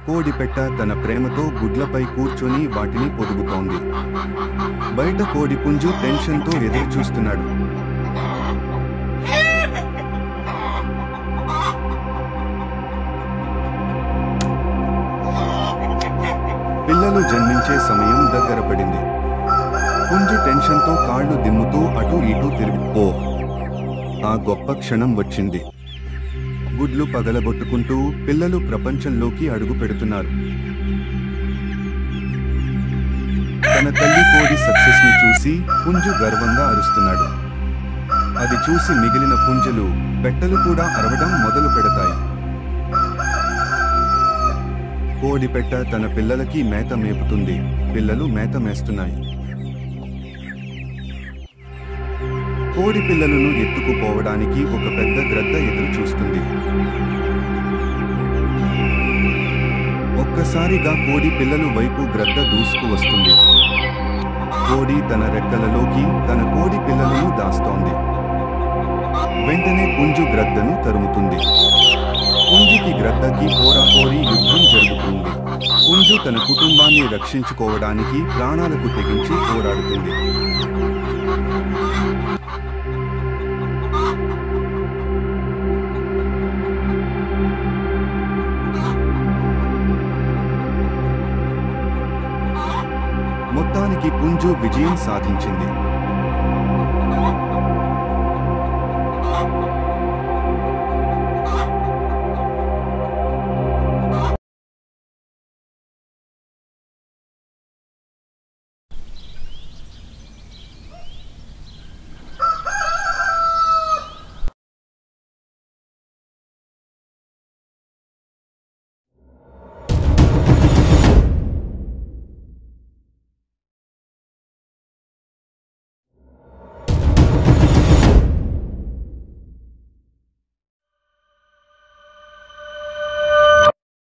కోడిపెట్ట తన ప్రేమతో గుడ్లపై కూర్చొని వాటిని పొదుగుతోంది. బయట కోడిపుంజు టెన్షన్తో ఎదురు చూస్తున్నాడు. పిల్లలు జన్మించే సమయం దగ్గర పడింది. పుంజు టెన్షన్తో కాళ్ళు దిమ్ముతూ అటూ ఇటూ తిరిగి ఆ గొప్ప క్షణం వచ్చింది. గుడ్లు పగలగొట్టుకుంటూ పిల్లలు ప్రపంచంలోకి అడుగు పెడుతున్నారు. తన తల్లి కోడి సక్సెస్ ని చూసి పుంజు గర్వంగా అరుస్తున్నాడు. అది చూసి మిగిలిన పుంజులు, పెట్టలు కూడా అరవడం మొదలు పెడతాయి. కోడిపెట్ట తన పిల్లలకి మేత మేపుతుంది. పిల్లలు మేత మేస్తున్నాయి. కోడి పిల్లలను ఎత్తుకుపోవడానికి ఒక పెద్ద గ్రద్ద ఎదురు చూస్తుంది. ఒక్కసారిగా కోడి పిల్లలు వైపు గ్రద్ద దూసుకు వస్తుంది. కోడి తన రెక్కలలోకి తన కోడి పిల్లలను దాస్తోంది. వెంటనే పుంజు గ్రద్దను తరుముతుంది. పుంజుకి గ్రద్దకి పోరాపోరి యుద్ధం జరుగుతుంది. పుంజు తన కుటుంబాన్ని రక్షించుకోవడానికి ప్రాణాలకు తెగించి పోరాడుతుంది. మొత్తానికి పుంజు విజయం సాధించింది.